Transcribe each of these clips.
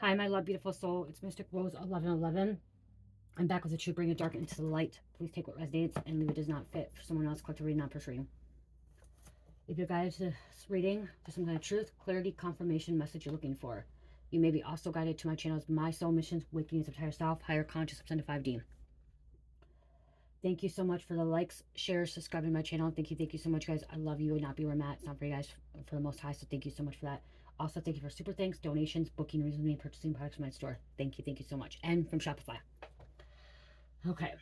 Hi, my love, beautiful soul. It's Mystic Rose 1111. I'm back with the truth, bring the dark into the light. Please take what resonates and leave what does not fit for someone else. Click to read, not push reading. If you're guided to this reading for some kind of truth, clarity, confirmation, message you're looking for, you may be also guided to my channels, My Soul Missions, Awakenings of Higher Self, Higher Conscious, Ascended 5D. Thank you so much for the likes, shares, subscribing to my channel. Thank you so much, guys. I love you. Would not be where I'm at. It's not for you guys, for the most high. So thank you so much for that. Also, thank you for super thanks, donations, booking reasons, me, purchasing products from my store. Thank you so much. And from Shopify. Okay,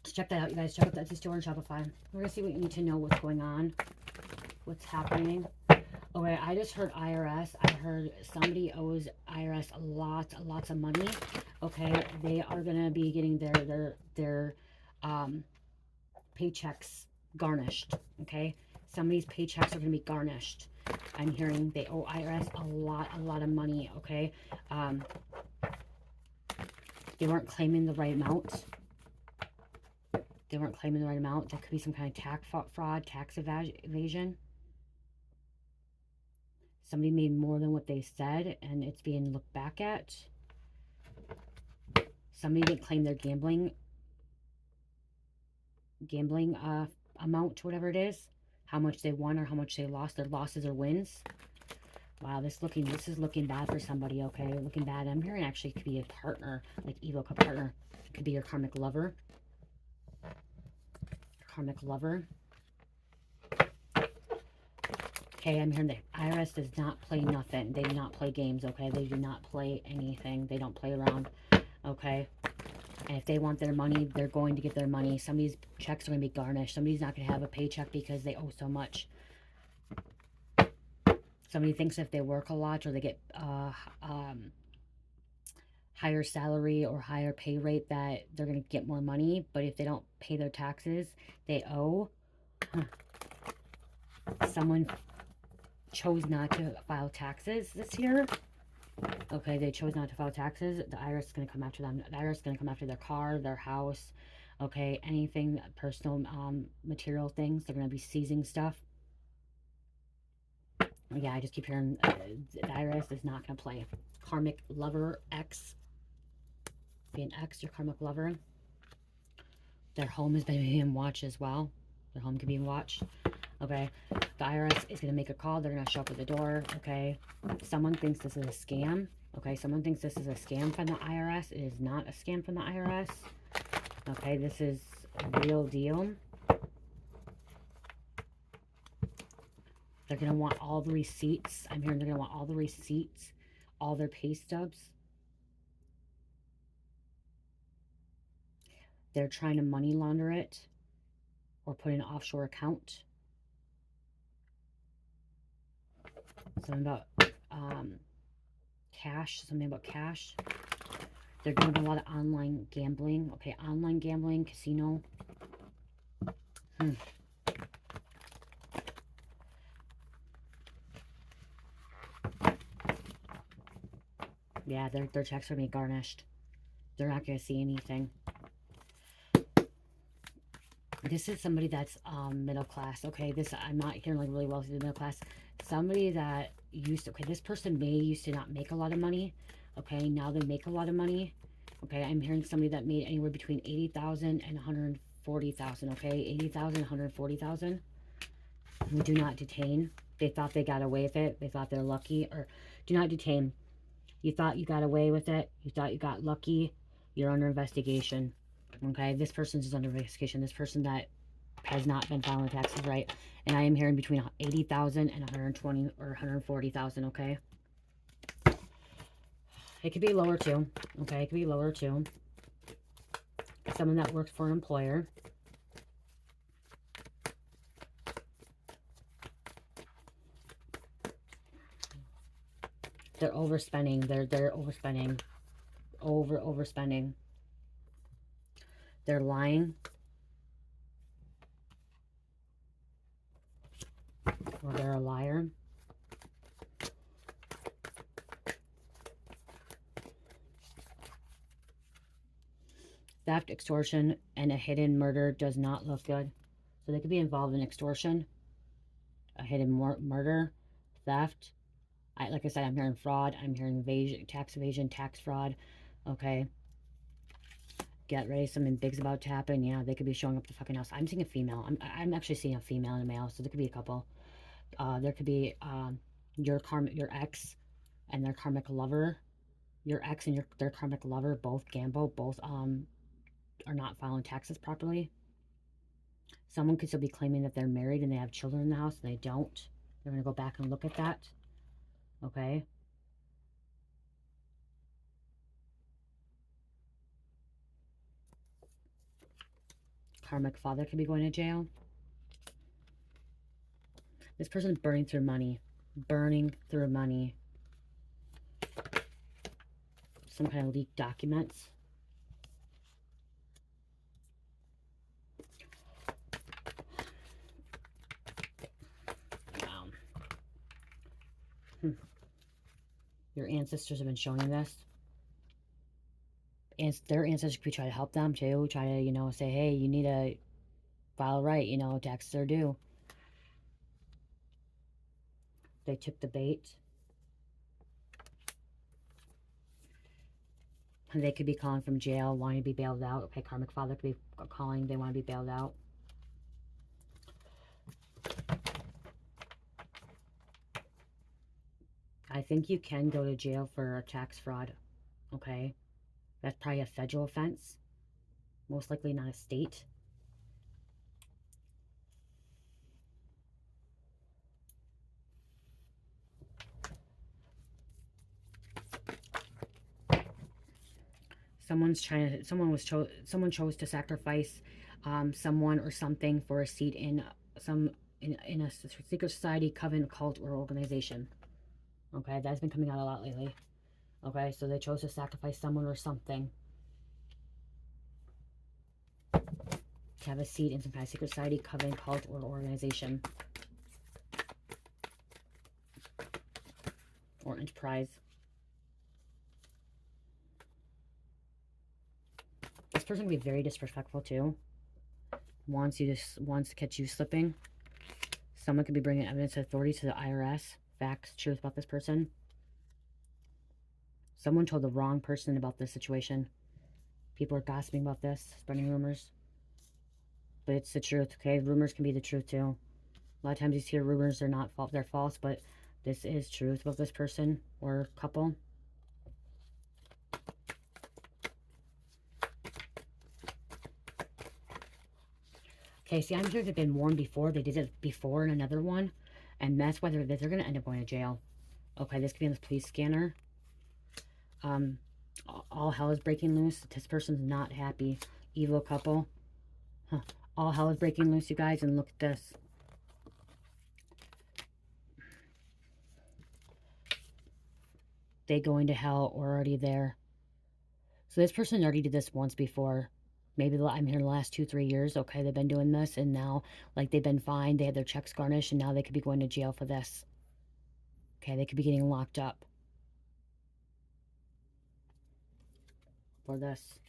so check that out, you guys. Check out the Etsy store and Shopify. We're gonna see what you need to know, what's going on, what's happening. Okay, I just heard IRS. I heard somebody owes IRS lots of money. Okay, they are gonna be getting their paychecks garnished. Okay, somebody's paychecks are gonna be garnished. I'm hearing they owe IRS a lot of money. Okay, they weren't claiming the right amount. They weren't claiming the right amount. There could be some kind of tax fraud, tax evasion. Somebody made more than what they said, and it's being looked back at. Somebody didn't claim their gambling amount, whatever it is, how much they won or how much they lost, their losses or wins. Wow, this is looking bad for somebody. Okay, looking bad. I'm hearing actually it could be a partner, like evil partner. It could be your karmic lover. Karmic lover. Okay, I'm hearing the IRS does not play nothing. They do not play games, okay? They do not play anything. They don't play around, okay? And if they want their money, they're going to get their money. Somebody's checks are going to be garnished. Somebody's not going to have a paycheck because they owe so much. Somebody thinks if they work a lot or they get higher salary or higher pay rate that they're going to get more money. But if they don't pay their taxes, they owe. Someone chose not to file taxes this year. Okay, they chose not to file taxes. The IRS is going to come after them. The IRS is going to come after their car, their house, okay, anything, personal material things. They're going to be seizing stuff. Yeah, I just keep hearing the IRS is not going to play. Karmic lover, ex. Be an ex, your karmic lover. Their home has been being watched as well. Their home can be watched. Okay, the IRS is going to make a call. They're going to show up at the door. Okay, someone thinks this is a scam. Okay, someone thinks this is a scam from the IRS. It is not a scam from the IRS. Okay, this is a real deal. They're going to want all the receipts. I'm hearing they're going to want all the receipts, all their pay stubs. They're trying to money launder it or put in an offshore account. Something about cash. Something about cash. They're doing a lot of online gambling. Okay, online gambling, casino. Yeah, their checks are going to be garnished. They're not going to see anything. This is somebody that's middle class. Okay, I'm not hearing like really wealthy middle class. Somebody that used to, okay, this person used to not make a lot of money. Okay, now they make a lot of money. Okay, I'm hearing somebody that made anywhere between 80,000 and 140,000. Okay, 80,000, 140,000. Do not detain. They thought they got away with it. They thought they're lucky. Or do not detain. You thought you got away with it. You thought you got lucky. You're under investigation. Okay, this person's just under investigation. This person that has not been filing taxes right. And I am hearing between 80,000 and 120 or 140,000, okay? It could be lower too. Okay, it could be lower too. Someone that works for an employer. They're overspending. They're overspending. Overspending. They're lying. Or they're a liar. Theft, extortion, and a hidden murder does not look good. So they could be involved in extortion, a hidden murder, theft, Like I said, I'm hearing fraud. I'm hearing evasion, tax fraud. Okay. Get ready. Something big's about to happen. Yeah, they could be showing up at the fucking house. I'm seeing a female. I'm actually seeing a female and a male, so there could be a couple. There could be your ex and their karmic lover. Your ex and their karmic lover, both Gambo, both are not filing taxes properly. Someone could still be claiming that they're married and they have children in the house and they don't. They're going to go back and look at that. Okay. Karmic father could be going to jail. This person's burning through money. Burning through money. Some kind of leaked documents. Wow. Your ancestors have been showing you this. And their ancestors could be trying to help them too. Try to, you know, say, hey, you need to file right. You know, taxes are due. They took the bait. They could be calling from jail, wanting to be bailed out. Okay, karmic father could be calling. They want to be bailed out. I think you can go to jail for tax fraud. Okay, that's probably a federal offense. Most likely not a state. Someone chose to sacrifice someone or something for a seat in a secret society, coven, cult, or organization. Okay, that's been coming out a lot lately. Okay, so they chose to sacrifice someone or something to have a seat in some kind of secret society, coven, cult, or organization. Or enterprise. This person can be very disrespectful too. Wants to catch you slipping. Someone could be bringing evidence of authority to the IRS. Facts, truth about this person. Someone told the wrong person about this situation. People are gossiping about this, spreading rumors. But it's the truth, okay? Rumors can be the truth too. A lot of times you hear rumors, they're false, but this is truth about this person or couple. Okay, see, I'm sure they've been warned before. They did it before in another one. And that's why they're going to end up going to jail. Okay, this could be on this police scanner. All hell is breaking loose. This person's not happy. Evil couple. Huh. All hell is breaking loose, you guys. And look at this. They going to hell or already there. So this person already did this once before. Maybe I'm here the last 2-3 years. Okay, they've been doing this, and now, like, they've been fined. They had their checks garnished, and now they could be going to jail for this. Okay, they could be getting locked up for this.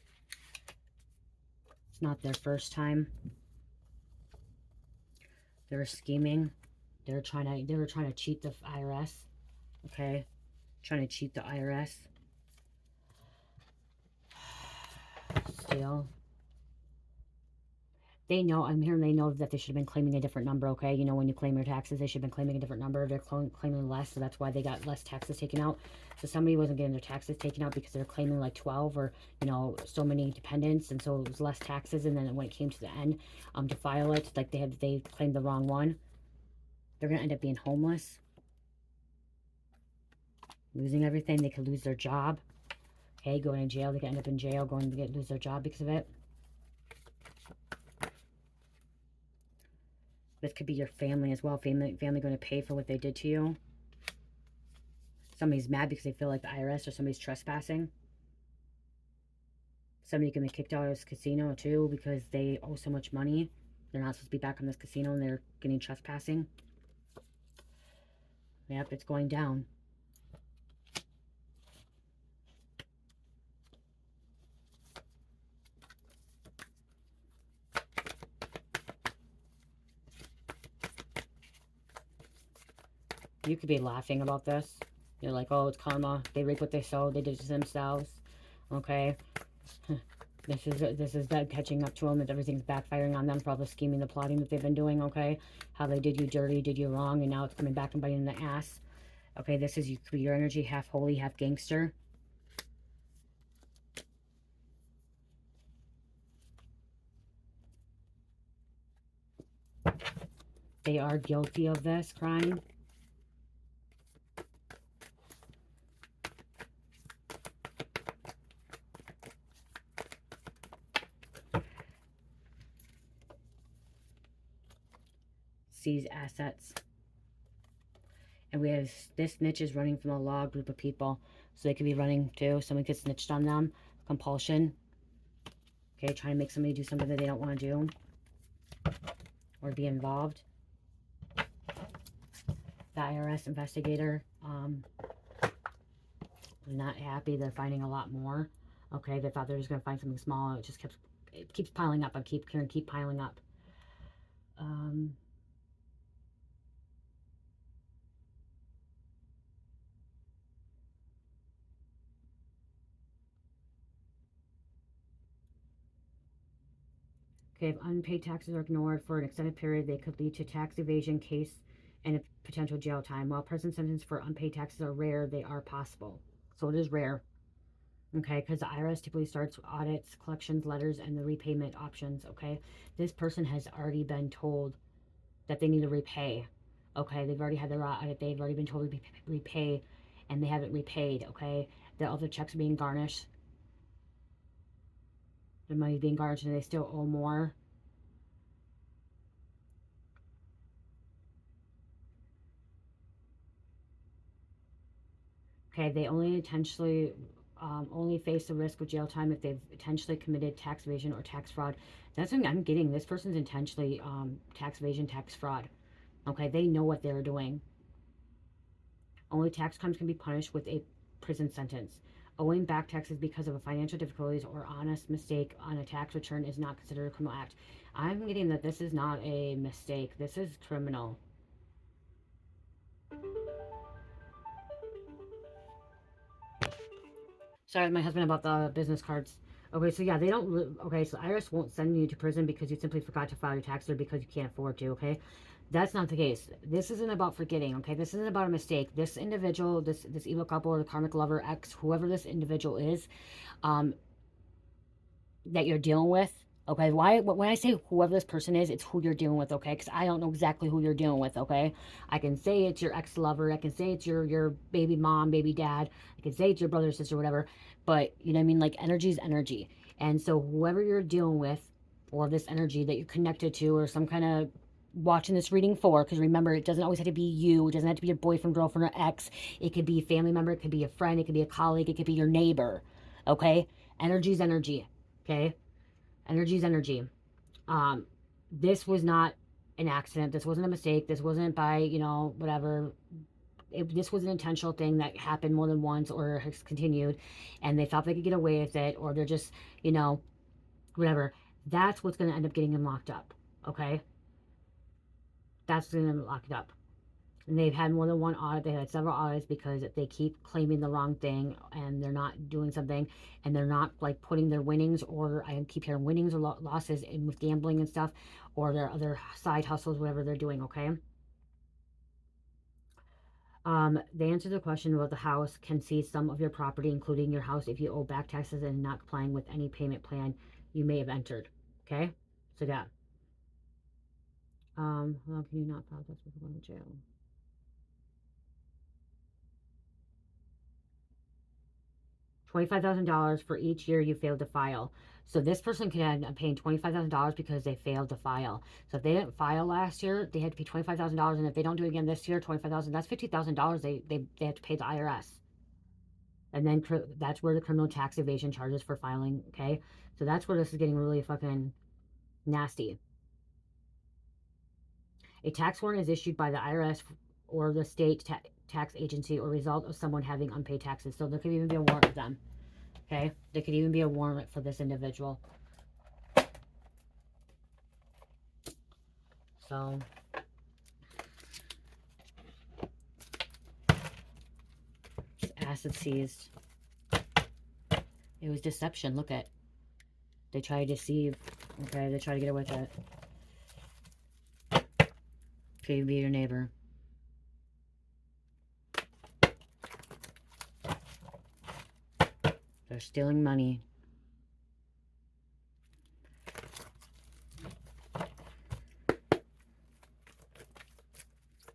It's not their first time. They were scheming. They were trying to cheat the IRS. Okay, trying to cheat the IRS. Still. They know, I'm hearing they know that they should have been claiming a different number, okay? You know, when you claim your taxes, they should have been claiming a different number. They're claiming less, so that's why they got less taxes taken out. So somebody wasn't getting their taxes taken out because they're claiming like 12 or, you know, so many dependents, and so it was less taxes, and then when it came to the end, to file it, like they claimed the wrong one. They're going to end up being homeless. Losing everything. They could lose their job. Okay, going to jail. They could end up in jail, lose their job because of it. This could be your family as well. Family going to pay for what they did to you. Somebody's mad because they feel like the IRS or somebody's trespassing. Somebody can be kicked out of this casino too because they owe so much money. They're not supposed to be back in this casino and they're getting trespassing. Yep, it's going down. You could be laughing about this. You're like, oh, it's karma. They reap what they sow. They did it to themselves. Okay. This is that catching up to them, that everything's backfiring on them for all the scheming, the plotting that they've been doing, okay? How they did you dirty, did you wrong, and now it's coming back and biting in the ass. Okay, this is your energy, half holy, half gangster. They are guilty of this crime. Seize assets. And we have this snitch is running from a law group of people. So they could be running too. Someone gets snitched on them. Compulsion. Okay, trying to make somebody do something that they don't want to do. Or be involved. The IRS investigator. Not happy. They're finding a lot more. Okay, they thought they were just going to find something small. It just keeps piling up. I keep hearing keep piling up. Okay, if unpaid taxes are ignored for an extended period, they could lead to tax evasion case and a potential jail time. While prison sentences for unpaid taxes are rare, they are possible. So it is rare. Okay, because the IRS typically starts audits, collections, letters, and the repayment options. Okay, this person has already been told that they need to repay. Okay, they've already had their audit. They've already been told to repay, and they haven't repaid. Okay, their other checks are being garnished. Their money's being garnished, and they still owe more. Okay, they only intentionally only face the risk of jail time if they've intentionally committed tax evasion or tax fraud. That's what I'm getting. This person's intentionally tax evasion, tax fraud. Okay, they know what they're doing. Only tax crimes can be punished with a prison sentence. Owing back taxes because of a financial difficulties or honest mistake on a tax return is not considered a criminal act. I'm getting that this is not a mistake. This is criminal. Sorry, my husband about the business cards. Okay, so yeah, they don't. Okay, so IRS won't send you to prison because you simply forgot to file your tax or because you can't afford to. Okay, that's not the case. This isn't about forgetting. Okay, this isn't about a mistake. This individual, this evil couple or the karmic lover, ex, whoever this individual is, that you're dealing with. Okay, why when I say whoever this person is, it's who you're dealing with. Okay, because I don't know exactly who you're dealing with. Okay, I can say it's your ex-lover, I can say it's your baby mom, baby dad, I can say it's your brother, sister, whatever, but you know what I mean, like energy is energy. And so whoever you're dealing with, or this energy that you're connected to, or some kind of watching this reading for, because remember, it doesn't always have to be you, it doesn't have to be your boyfriend, girlfriend, or ex. It could be a family member, it could be a friend, it could be a colleague, it could be your neighbor. Okay, energy is energy. Okay, energy is energy. This was not an accident. This wasn't a mistake. This wasn't by, you know, whatever. This was an intentional thing that happened more than once or has continued, and they thought they could get away with it, or they're just, you know, whatever. That's what's going to end up getting them locked up. Okay, that's going to lock it up. And they've had more than one audit. They had several audits because they keep claiming the wrong thing and they're not doing something, and they're not like putting their winnings, or I keep hearing winnings or losses in with gambling and stuff, or their other side hustles, whatever they're doing. Okay. They answer the question about the house can seize some of your property, including your house, if you owe back taxes and not complying with any payment plan you may have entered. Okay. So yeah. How can you not file taxes before going to jail? $25,000 for each year you failed to file. So this person could end up paying $25,000 because they failed to file. So if they didn't file last year, they had to pay $25,000, and if they don't do it again this year, $25,000. That's $50,000 they have to pay the IRS. And then that's where the criminal tax evasion charges for filing. Okay, so that's where this is getting really fucking nasty. A tax warrant is issued by the IRS or the state tax agency or result of someone having unpaid taxes. So there could even be a warrant of them. Okay, there could even be a warrant for this individual. So Asset seized. It was deception. Look at. They try to deceive. Okay, they try to get away with it. Could be your neighbor. They're stealing money.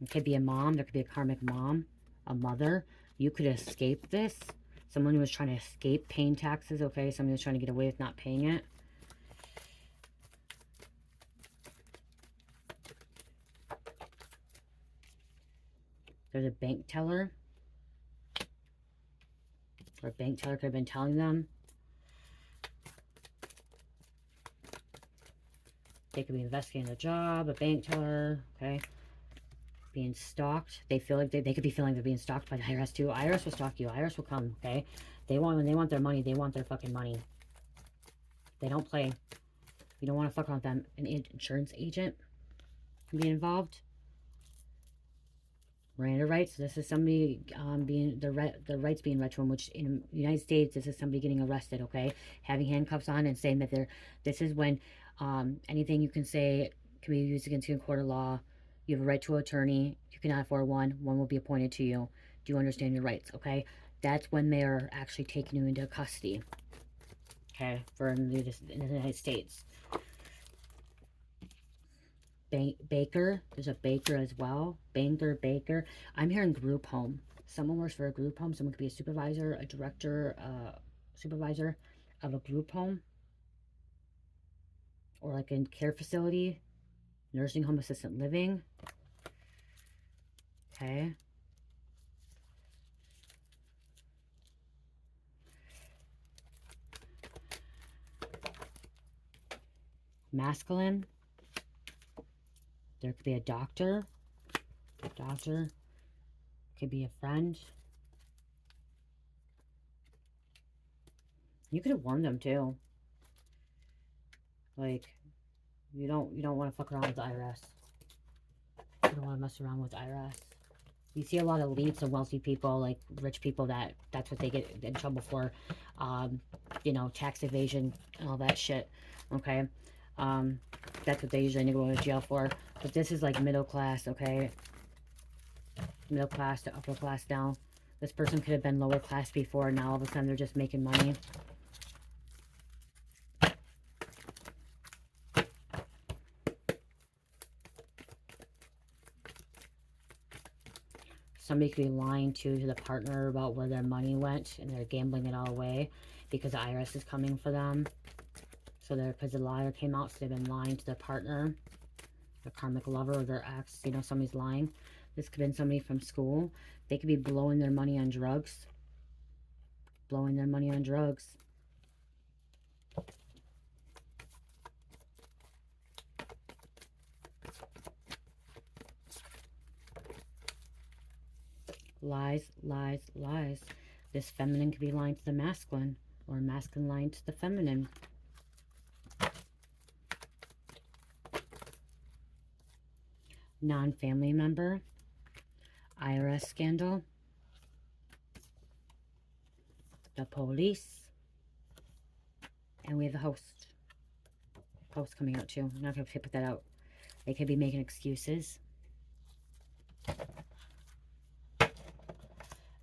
It could be a mom. There could be a karmic mom, a mother. You could escape this. Someone who was trying to escape paying taxes, okay? Someone who's trying to get away with not paying it. There's a bank teller. Or a bank teller could have been telling them. They could be investigating a job, a bank teller, okay? Being stalked. They feel like they could be feeling they're being stalked by the IRS too. IRS will stalk you. IRS will come, okay? When they want their money, they want their fucking money. They don't play. You don't want to fuck around with them. An insurance agent can be involved. Miranda rights. This is somebody being the rights being read to them, which in the United States, this is somebody getting arrested, okay? Having handcuffs on and saying that this is when anything you can say can be used against you in court of law. You have a right to an attorney. You cannot afford one. One will be appointed to you. Do you understand your rights, okay? That's when they're actually taking you into custody, okay, for in the United States. Baker. There's a baker as well. Baker. I'm hearing group home. Someone works for a group home. Someone could be a supervisor, a director, supervisor of a group home. Or like in care facility. Nursing home, assistant living. Okay. Masculine. There could be a doctor. Could be a friend. You could have warned them too. Like, you don't want to fuck around with the IRS. You don't want to mess around with IRS. You see a lot of elites and wealthy people, like rich people, that's what they get in trouble for. You know, tax evasion and all that shit. Okay. That's what they usually go to jail for. But this is like middle class, okay? Middle class to upper class now. This person could have been lower class before. Now all of a sudden they're just making money. Somebody could be lying to the partner about where their money went, and they're gambling it all away because the IRS is coming for them. So because the liar came out, so they've been lying to their partner, their karmic lover, or their ex. You know, somebody's lying. This could have been somebody from school. They could be blowing their money on drugs. Blowing their money on drugs. Lies, lies, lies. This feminine could be lying to the masculine, or masculine lying to the feminine. Non-family member. IRS scandal. The police. And we have the host. Host coming out too. I'm not going to put that out. They could be making excuses.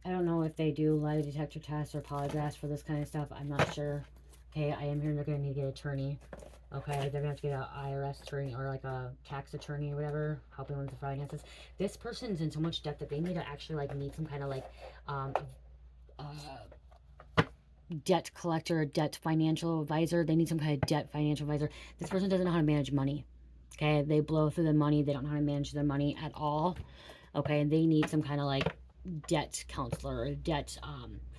I don't know if they do lie detector tests or polygraphs for this kind of stuff. I'm not sure. Okay, I am hearing they're going to need to get an attorney. Okay, they're going to have to get an IRS attorney or like a tax attorney or whatever, helping with the finances. This person's in so much debt that they need to actually like meet some kind of like debt collector, debt financial advisor. They need some kind of debt financial advisor. This person doesn't know how to manage money. Okay, they blow through the money. They don't know how to manage their money at all. Okay, and they need some kind of like debt counselor or debt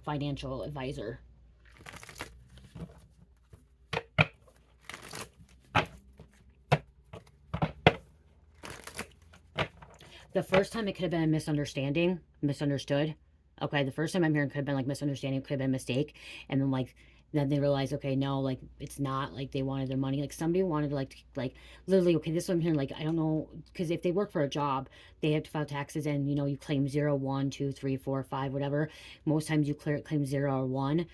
financial advisor. The first time it could have been a misunderstood. Okay, the first time I'm hearing could have been like misunderstanding, could have been a mistake. And then like Then they realize, okay, no, like it's not like they wanted their money. Like somebody wanted like literally, okay, this is what I'm hearing. Like I don't know, because if they work for a job, they have to file taxes, and you know you claim 0, 1, 2, 3, 4, 5, whatever. Most times you claim 0 or 1.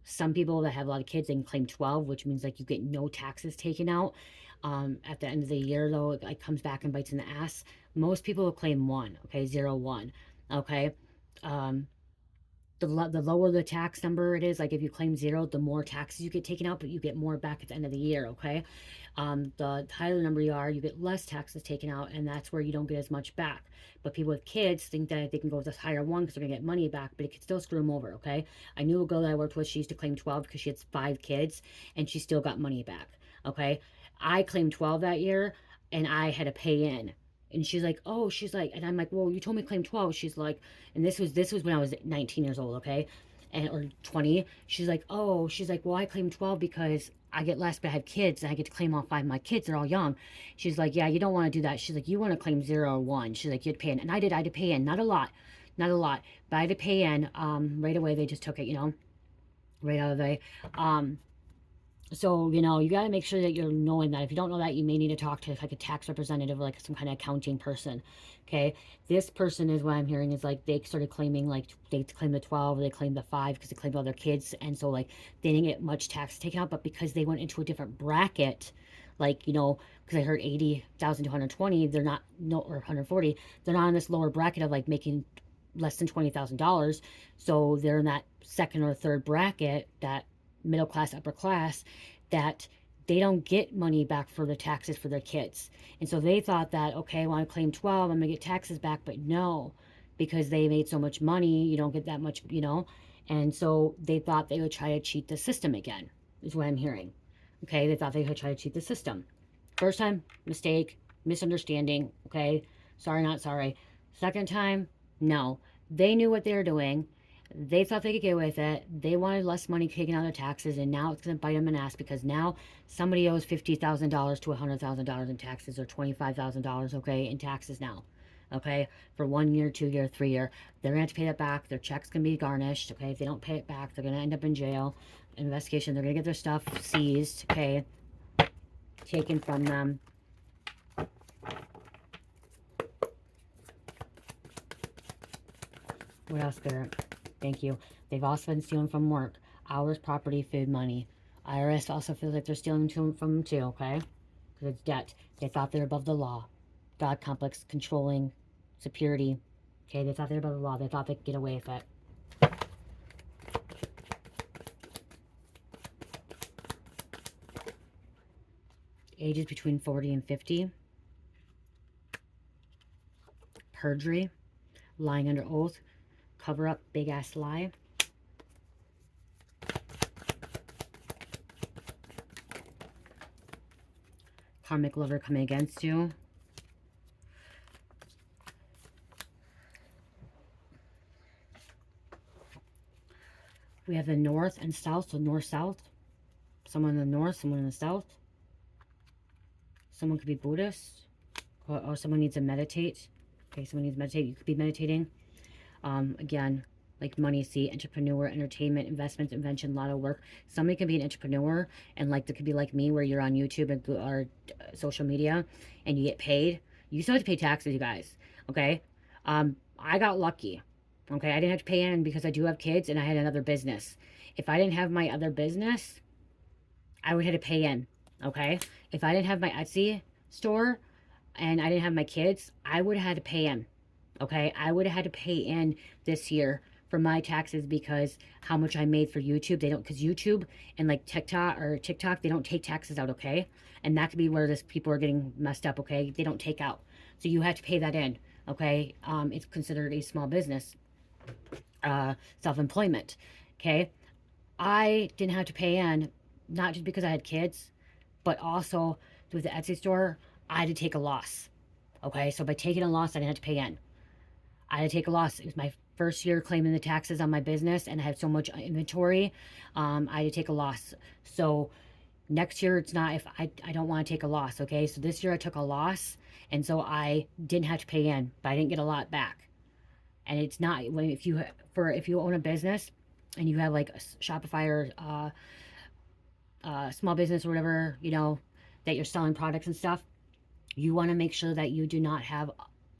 Some people that have a lot of kids, they can claim 12, which means like you get no taxes taken out. At the end of the year, though, it like comes back and bites in the ass. Most people will claim 1, okay, 0, 1, okay. Um, the lower the tax number it is, like if you claim 0, the more taxes you get taken out, but you get more back at the end of the year, okay? The higher the number you are, you get less taxes taken out, and that's where you don't get as much back. But people with kids think that they can go with this higher one because they're gonna get money back, but it can still screw them over, okay? I knew a girl that I worked with, she used to claim 12 because she had 5 kids, and she still got money back, okay? I claimed 12 that year, and I had to pay in. And she's like, oh, she's like, and I'm like, well, you told me to claim 12. She's like, and this was when I was 19 years old, okay, and or 20. She's like, oh, she's like, well, I claim 12 because I get less, but I have kids, and I get to claim all 5 of my kids. They're all young. She's like, yeah, you don't want to do that. She's like, you want to claim 0 or 1. She's like, you had to pay in, and I did. I had to pay in, not a lot, not a lot, but I had to pay in. Right away they just took it, right out of the way. So, you got to make sure that you're knowing that. If you don't know that, you may need to talk to like a tax representative or like some kind of accounting person. Okay. This person is what I'm hearing is like they started claiming, like they claimed the 12, they claimed the 5 because they claimed all their kids. And so like they didn't get much tax taken out, but because they went into a different bracket, like, because I heard 80,000 to 120, they're not, no, or 140, they're not in this lower bracket of like making less than $20,000. So they're in that second or third bracket, that middle class, upper class, that they don't get money back for the taxes for their kids. And so they thought that, okay, I want to claim 12, I'm going to get taxes back. But no, because they made so much money, you don't get that much, And so they thought they would try to cheat the system again, is what I'm hearing. Okay, they thought they would try to cheat the system. First time, mistake, misunderstanding, okay? Sorry, not sorry. Second time, no. They knew what they were doing. They thought they could get away with it. They wanted less money taken out of taxes, and now it's going to bite them in the ass because now somebody owes $50,000 to $100,000 in taxes, or $25,000, okay, in taxes now, okay, for 1 year, 2 year, 3 year. They're going to have to pay that back. Their check's going to be garnished, okay. If they don't pay it back, they're going to end up in jail. Investigation, they're going to get their stuff seized, okay, taken from them. What else, Spirit? Thank you. They've also been stealing from work. Hours, property, food, money. IRS also feels like they're stealing from them too, okay? Because it's debt. They thought they were above the law. God complex, controlling, security. Okay, they thought they were above the law. They thought they could get away with it. Ages between 40 and 50. Perjury. Lying under oath. Cover up, big ass lie. Karmic lover coming against you. We have the north and south, so north-south. Someone in the north, someone in the south. Someone could be Buddhist, or someone needs to meditate. Okay, someone needs to meditate. You could be meditating. Again, like money, see, entrepreneur, entertainment, investments, invention, a lot of work. Somebody can be an entrepreneur, and like, there could be like me, where you're on YouTube and or social media, and you get paid. You still have to pay taxes, you guys. Okay, I got lucky. Okay, I didn't have to pay in because I do have kids, and I had another business. If I didn't have my other business, I would have to pay in. Okay, if I didn't have my Etsy store and I didn't have my kids, I would have had to pay in. Okay, I would have had to pay in this year for my taxes because how much I made for YouTube. They don't, because YouTube and like TikTok, they don't take taxes out, okay? And that could be where this people are getting messed up, okay? They don't take out. So you have to pay that in, okay? It's considered a small business, self-employment, okay? I didn't have to pay in, not just because I had kids, but also with the Etsy store, I had to take a loss, okay? So by taking a loss, I didn't have to pay in. I had to take a loss. It was my first year claiming the taxes on my business, and I had so much inventory. I had to take a loss. So next year, it's not, if I don't want to take a loss, okay? So this year I took a loss, and so I didn't have to pay in, but I didn't get a lot back. And it's not, if you own a business, and you have like a Shopify or small business or whatever, you know, that you're selling products and stuff, you want to make sure that you do not have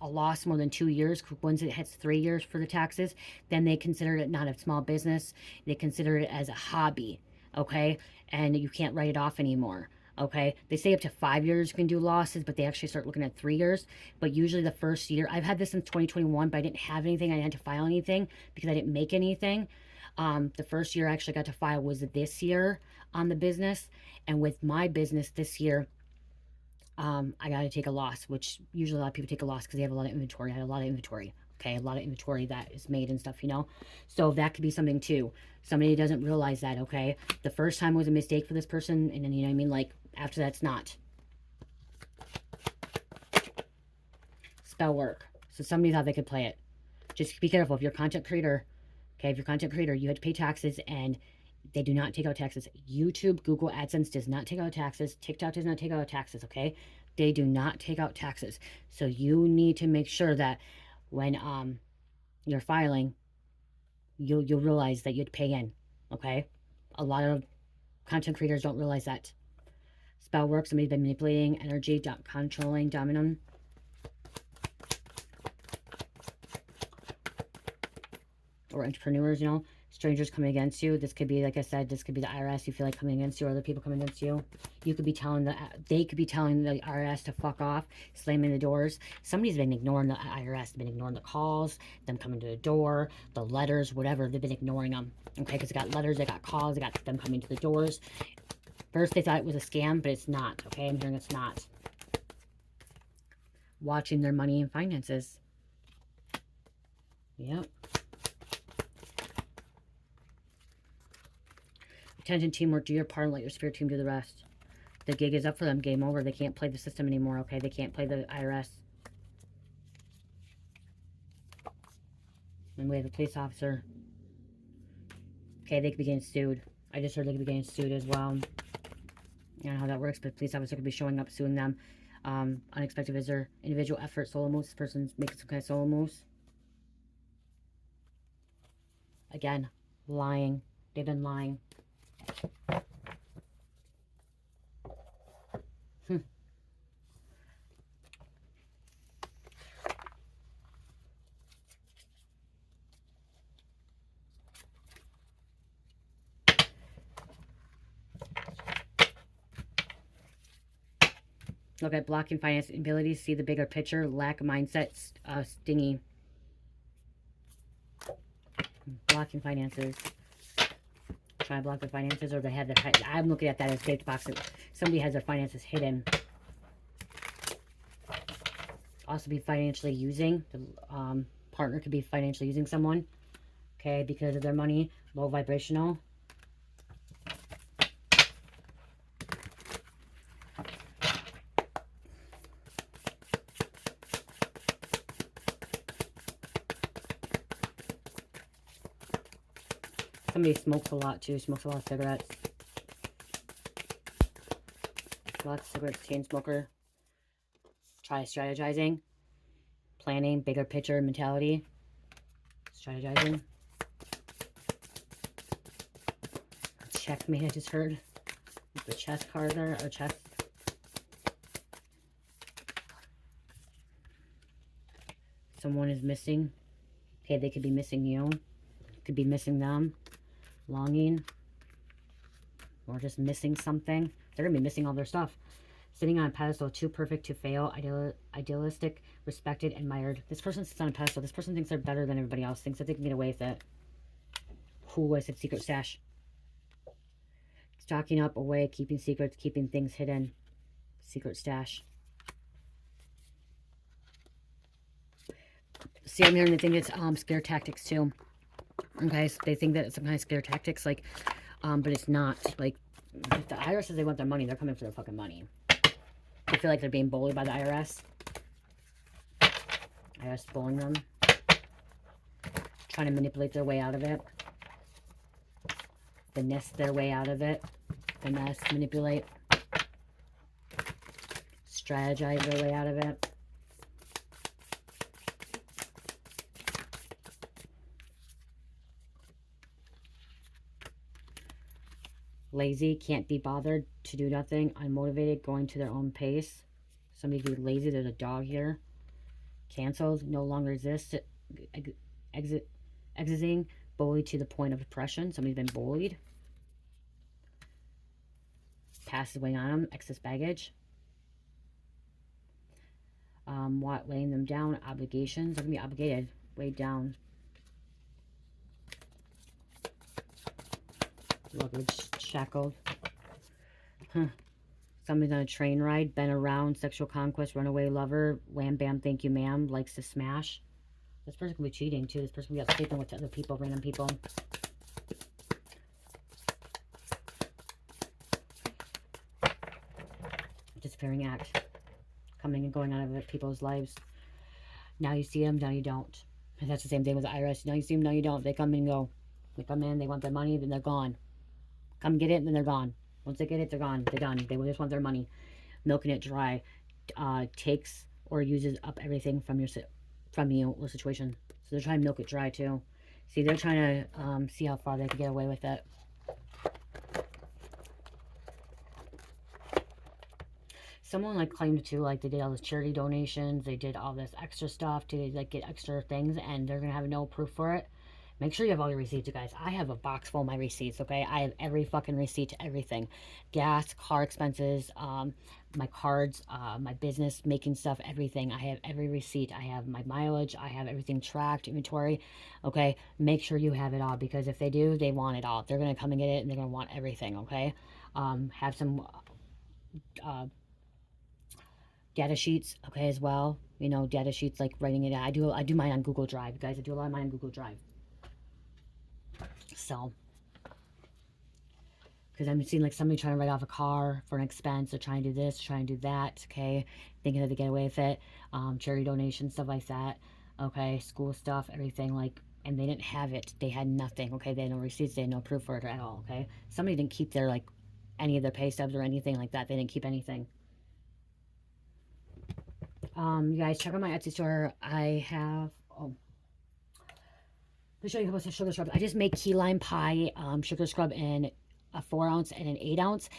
a loss more than 2 years. Once it hits 3 years for the taxes, then they consider it not a small business. They consider it as a hobby, okay? And you can't write it off anymore, okay? They say up to 5 years you can do losses, but they actually start looking at 3 years. But usually the first year, I've had this since 2021, but I didn't have anything. I didn't have to file anything because I didn't make anything. The first year I actually got to file was this year on the business. And with my business this year, I got to take a loss, which usually a lot of people take a loss because they have a lot of inventory. I had a lot of inventory, okay? A lot of inventory that is made and stuff, you know? So that could be something too. Somebody doesn't realize that, okay? The first time was a mistake for this person, and then, you know what I mean? Like, after that's not. Spell work. So somebody thought they could play it. Just be careful. If you're a content creator, okay? If you're a content creator, you have to pay taxes, and they do not take out taxes. YouTube, Google AdSense does not take out taxes. TikTok does not take out taxes, okay? They do not take out taxes. So you need to make sure that when you're filing, you'll realize that you'd pay in, okay? A lot of content creators don't realize that. Spell work, somebody's been manipulating energy, controlling, dominant. Or entrepreneurs, you know, strangers coming against you. This could be, like I said, this could be the IRS. You feel like coming against you, or other people coming against you. You could be telling they could be telling the IRS to fuck off, slamming the doors. Somebody's been ignoring the IRS, been ignoring the calls, them coming to the door, the letters, whatever. They've been ignoring them, okay? Because they got letters, they got calls, they got them coming to the doors. First, they thought it was a scam, but it's not, okay? I'm hearing it's not. Watching their money and finances. Yep. Attention, teamwork, do your part and let your spirit team do the rest. The gig is up for them. Game over. They can't play the system anymore, okay? They can't play the IRS. And we have a police officer. Okay, they could be getting sued. I just heard they could be getting sued as well. I don't know how that works, but police officer could be showing up, suing them. Unexpected visitor. Individual effort. Solo moves. This person's making some kind of solo moves. Again, lying. They've been lying. Look at blocking finance ability, see the bigger picture, lack of mindset, stingy. Blocking finances. Try to block their finances, or they have their, I'm looking at that as gift box. Somebody has their finances hidden. Also be financially using. The partner could be financially using someone. Okay, because of their money. Low vibrational. Somebody smokes a lot too, smokes a lot of cigarettes. Lots of cigarettes, chain smoker. Try strategizing. Planning, bigger picture mentality. Strategizing. Checkmate, I just heard. The chess card there, or chess. Someone is missing. Okay, they could be missing you. Could be missing them. Longing, or just missing something. They're gonna be missing all their stuff. Sitting on a pedestal, too perfect to fail, idealistic, respected, admired. This person sits on a pedestal. This person thinks they're better than everybody else, thinks that they can get away with it. Who was it? Secret stash. Stocking up, away, keeping secrets, keeping things hidden. Secret stash. See, I'm hearing they think it's scare tactics too. Okay, so they think that it's some kind of scare tactics, like, but it's not. Like, if the IRS says they want their money, they're coming for their fucking money. They feel like they're being bullied by the IRS. IRS bullying them. Trying to manipulate their way out of it. Finesse their way out of it. Finesse, manipulate. Strategize their way out of it. Lazy, can't be bothered to do nothing. Unmotivated, going to their own pace. Somebody could be lazy. There's a dog here. Canceled, no longer exist. Exiting, bullied to the point of depression. Somebody's been bullied. Passes weighing on them. Excess baggage. What, weighing them down. Obligations. They're going to be obligated. Weighed down. Luggage shackled. Somebody's on a train ride, been around, sexual conquest, runaway lover, wham bam, thank you ma'am, likes to smash. This person could be cheating too. This person could be out sleeping with other people, random people. Disappearing act. Coming and going out of people's lives. Now you see them, now you don't. And that's the same thing with the IRS. Now you see them, now you don't. They come and go. They come in, they want their money, then they're gone. Come get it, and then they're gone. Once they get it, they're gone. They're done. They just want their money. Milking it dry. Takes or uses up everything from you or situation. So they're trying to milk it dry too. See, they're trying to see how far they can get away with it. Someone like claimed too, like they did all this charity donations, they did all this extra stuff to like get extra things, and they're gonna have no proof for it. Make sure you have all your receipts, you guys. I have a box full of my receipts, okay? I have every fucking receipt to everything. Gas, car expenses, my cards, my business, making stuff, everything. I have every receipt. I have my mileage. I have everything tracked, inventory, okay? Make sure you have it all, because if they do, they want it all. They're going to come and get it, and they're going to want everything, okay? Have some data sheets, okay, as well. You know, data sheets, like writing it out. I do mine on Google Drive, you guys. I do a lot of mine on Google Drive. So, because I'm seeing like somebody trying to write off a car for an expense, or trying to do this, trying to do that, okay, thinking that they get away with it, charity donations, stuff like that, okay, school stuff, everything, like, and they didn't have it, they had nothing, okay, they had no receipts, they had no proof for it at all, okay, somebody didn't keep their, like, any of their pay stubs or anything like that, they didn't keep anything. You guys, check out my Etsy store. I have, let me show you how much sugar scrub. I just make key lime pie sugar scrub in a 4 ounce and an 8 ounce.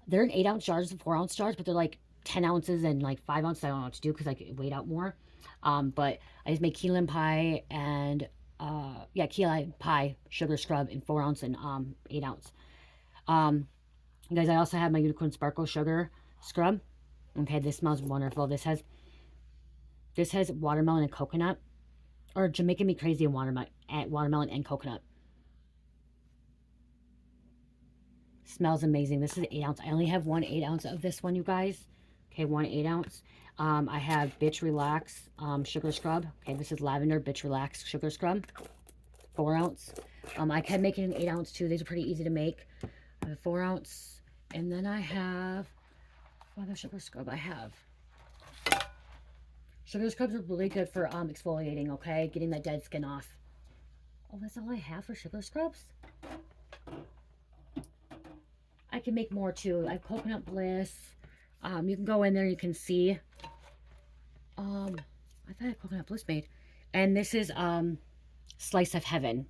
They're in 8 ounce jars and 4 ounce jars, but they're like 10 ounces and like 5 ounces. I don't know what to do because I weighed out more. But I just make key lime pie and yeah, key lime pie sugar scrub in 4 ounce and 8 ounce. You guys, I also have my unicorn sparkle sugar scrub. Okay, this smells wonderful. This has watermelon and coconut, or Jamaican Me Crazy and watermelon and coconut. Smells amazing. This is 8 ounce. I only have 1 8 ounce of this one, you guys. Okay, 1 8 ounce. I have Bitch Relax sugar scrub. Okay, this is lavender Bitch Relax sugar scrub, 4 ounce. I can make it in 8 ounce too. These are pretty easy to make. I have 4 ounce, and then I have what other sugar scrub I have. Sugar scrubs are really good for exfoliating, okay? Getting that dead skin off. Oh, that's all I have for sugar scrubs? I can make more too. I have Coconut Bliss. You can go in there, you can see. I thought I had Coconut Bliss made. And this is Slice of Heaven.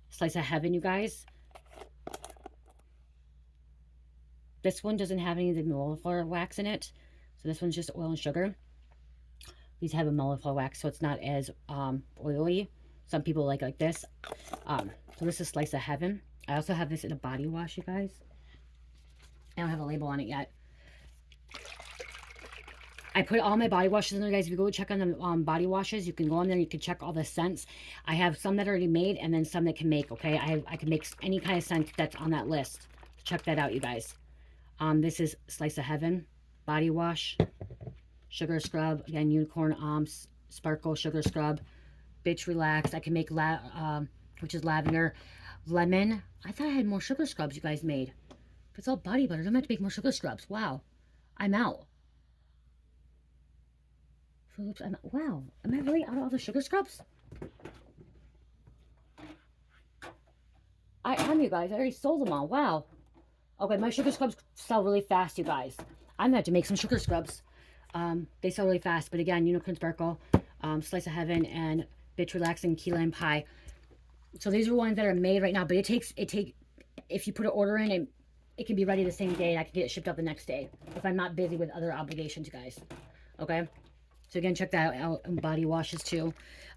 Slice of Heaven, you guys. This one doesn't have any of the molecular wax in it. So this one's just oil and sugar. These have a molecular wax, so it's not as oily. Some people like this. So this is Slice of Heaven. I also have this in a body wash, you guys. I don't have a label on it yet. I put all my body washes in there, guys. If you go check on the body washes, you can go on there. You can check all the scents. I have some that are already made, and then some that can make. Okay, I can make any kind of scent that's on that list. Check that out, you guys. This is Slice of Heaven body wash, sugar scrub. Again, unicorn sparkle sugar scrub, Bitch Relax. I can make which is lavender, lemon. I thought I had more sugar scrubs you guys made. If it's all body butter, I'm going to have to make more sugar scrubs. Wow, I'm out. Wow, am I really out of all the sugar scrubs? I am, you guys. I already sold them all. Wow. Okay, my sugar scrubs sell really fast, you guys. I'm going to have to make some sugar scrubs. They sell really fast. But again, Unicorn Sparkle, Slice of Heaven, and Bitch Relaxing Key Lime Pie. So these are ones that are made right now. But if you put an order in, it can be ready the same day and I can get it shipped out the next day if I'm not busy with other obligations, guys. Okay? So again, check that out. And body washes too.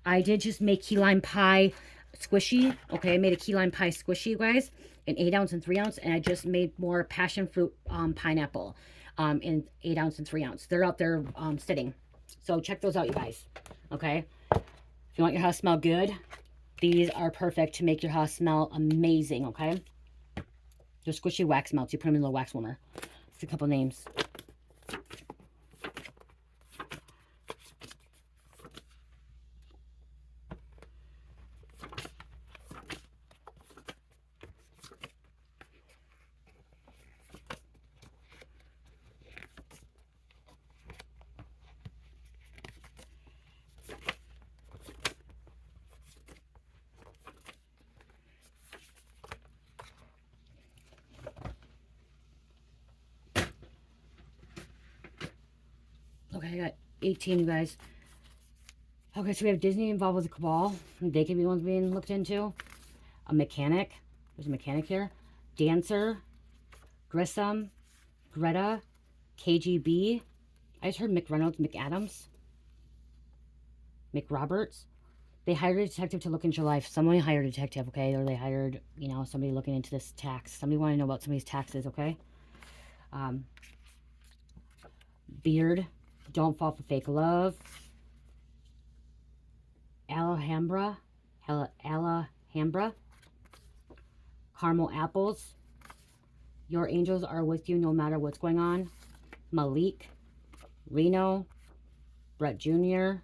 I did just make key lime pie squishy. Okay, I made a key lime pie squishy, you guys, in 8 ounce and 3 ounce. And I just made more passion fruit pineapple in 8 ounce and 3 ounce. They're out there sitting. So check those out, you guys. Okay? If you want your house to smell good, these are perfect to make your house smell amazing, okay? They're squishy wax melts. You put them in a little wax warmer. It's a couple names. Okay, I got 18, you guys. Okay, so we have Disney involved with the cabal. They could be the ones being looked into. A mechanic. There's a mechanic here. Dancer. Grissom. Greta. KGB. I just heard McReynolds, McAdams. McRoberts. They hired a detective to look into your life. Someone hired a detective, okay? Or they hired, you know, somebody looking into this tax. Somebody wanted to know about somebody's taxes, okay? Beard. Don't fall for fake love. Alhambra. Caramel apples. Your angels are with you no matter what's going on. Malik. Reno. Brett Jr.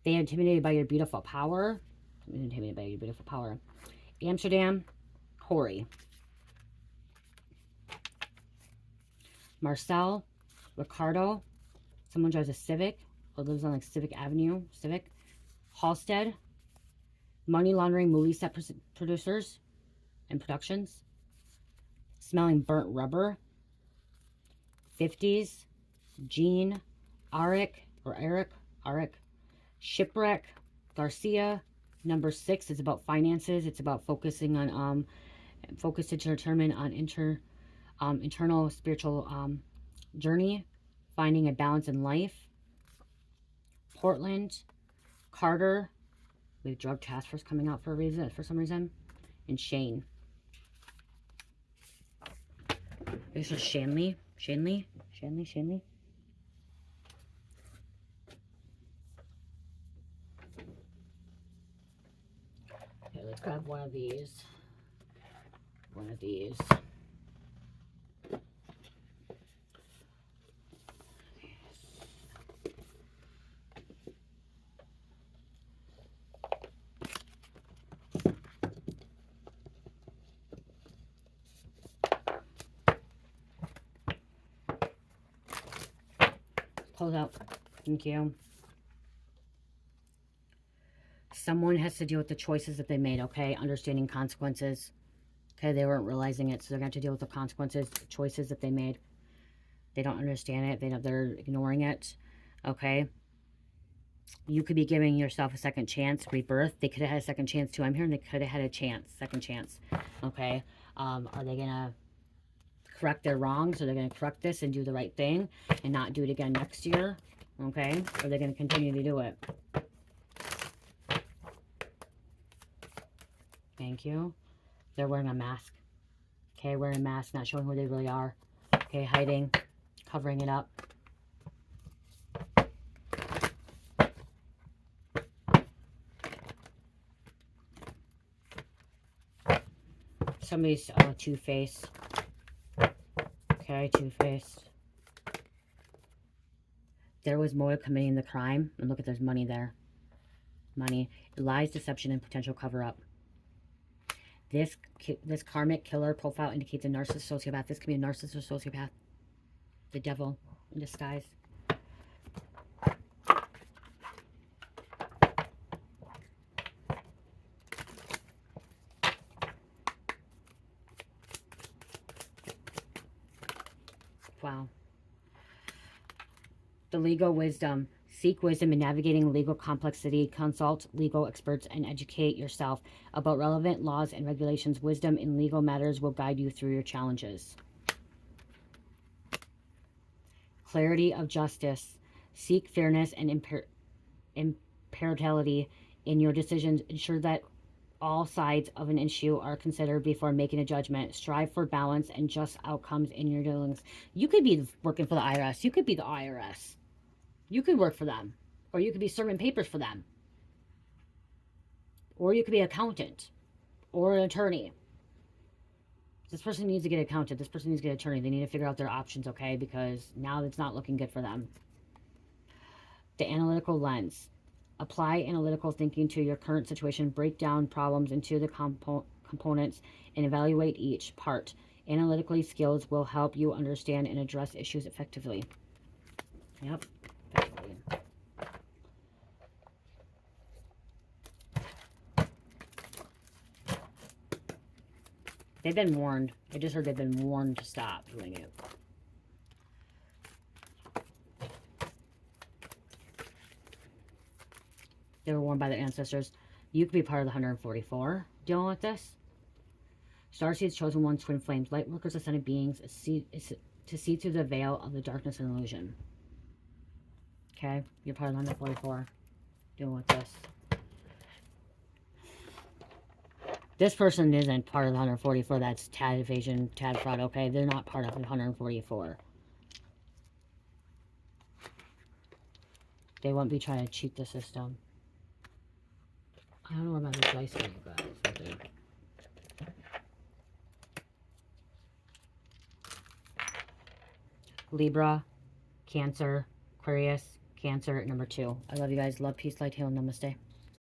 They are intimidated by your beautiful power. Intimidated by your beautiful power. Amsterdam. Corey. Marcel. Ricardo. Someone drives a Civic or lives on like Civic Avenue. Civic. Halstead. Money laundering movie set producers and productions. Smelling burnt rubber. 50s. Jean. Eric. Shipwreck. Garcia. Number 6 is about finances. It's about focusing on focus to determine on internal spiritual journey, finding a balance in life. Portland. Carter. We have drug task force coming out for some reason. And Shane. This is Shanley. Shanley. Okay, let's grab one of these. Close out. Thank you. Someone has to deal with the choices that they made, okay? Understanding consequences. Okay, they weren't realizing it, so they're going to have to deal with the consequences, the choices that they made. They don't understand it. They're ignoring it, okay? You could be giving yourself a second chance, rebirth. They could have had a second chance too. I'm hearing they could have had a second chance, okay? Are they going to correct their wrongs? Are they going to correct this and do the right thing and not do it again next year, okay? Or are they going to continue to do it? Thank you. They're wearing a mask. Okay, wearing a mask, not showing who they really are. Okay, hiding, covering it up. Somebody's two-faced. Okay, two-faced. There was more committing the crime. And look at, there's money there. Money. Lies, deception, and potential cover-up. This karmic killer profile indicates a narcissist sociopath. This could be a narcissist or sociopath. The devil in disguise. Wow. The legal wisdom. Seek wisdom in navigating legal complexity. Consult legal experts and educate yourself about relevant laws and regulations. Wisdom in legal matters will guide you through your challenges. Clarity of justice. Seek fairness and impartiality in your decisions. Ensure that all sides of an issue are considered before making a judgment. Strive for balance and just outcomes in your dealings. You could be working for the IRS. You could be the IRS. You could work for them. Or you could be serving papers for them. Or you could be an accountant. Or an attorney. This person needs to get accountant. This person needs to get an attorney. They need to figure out their options, okay? Because now it's not looking good for them. The analytical lens. Apply analytical thinking to your current situation. Break down problems into the components and evaluate each part. Analytically skills will help you understand and address issues effectively. Yep. Effectively. They've been warned. I just heard they've been warned to stop doing it. They were warned by their ancestors. You could be part of the 144 dealing with this. Starseed's chosen ones, twin flames, light workers, ascended beings, to see through the veil of the darkness and illusion. Okay, you're part of the 144 dealing with this. This person isn't part of the 144. That's Tad Evasion, Tad Fraud, okay? They're not part of the 144. They won't be trying to cheat the system. I don't know where my dice are, you guys. Libra, Cancer, Aquarius, Cancer, number 2. I love you guys. Love, peace, light, heal, namaste.